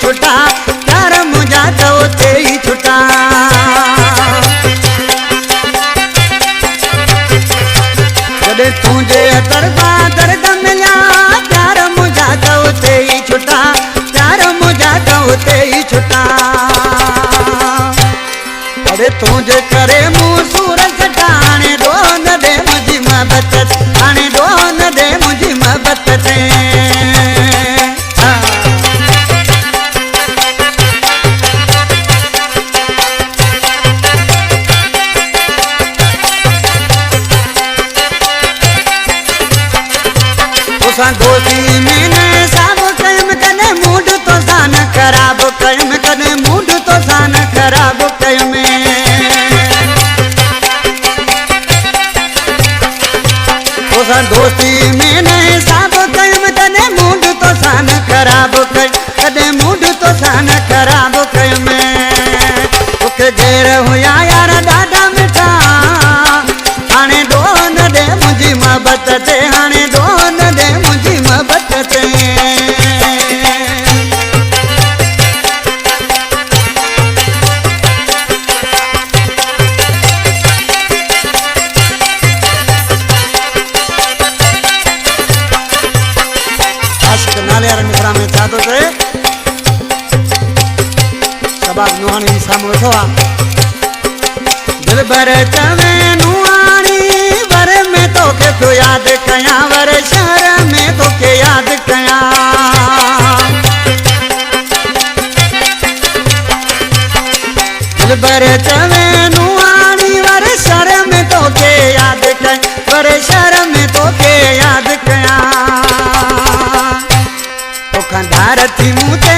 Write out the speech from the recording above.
छुटा प्यार मुझा तो ते ही छुटा जॾहिं तुझे तरफा दर्द मिला प्यार मुझा तो ते ही छुटा प्यार मुझा तो ते ही छुटा अरे तुझे करे मुँह सूरज कटाने दो न दे मुझी मोहब्बत आने दो न दे मुझी मोहब्बत से दोस्ती मैंने सब कयम कने मूड तो सान खराब कयम कने मूड तो सान खराब कयम दोस्ती मैंने सब कयम कने मूड तो सान खराब कने मूड तो सान खराब कयम तोखे घेर हुया यार ॾाढा मिठा हाणे दो न दे मुंहिंजी मोहब्बत ते हाणे दो न दे मुंहिंजी मोहब्बत ते आशिक़ नाले वारे निकिरा में छा थो चए शबाब नुहाणी साम्हूं वेठो आहे दिल भर चवे नुहाणी वर में तोखे पियो यादि कयां वर शहर में तोखे यादि कयां दिल भर चवे नुहाणी वर शहर में तोखे यादि कयां वर शहर में तोखे यादि कयां तोखां धार थी मूं ते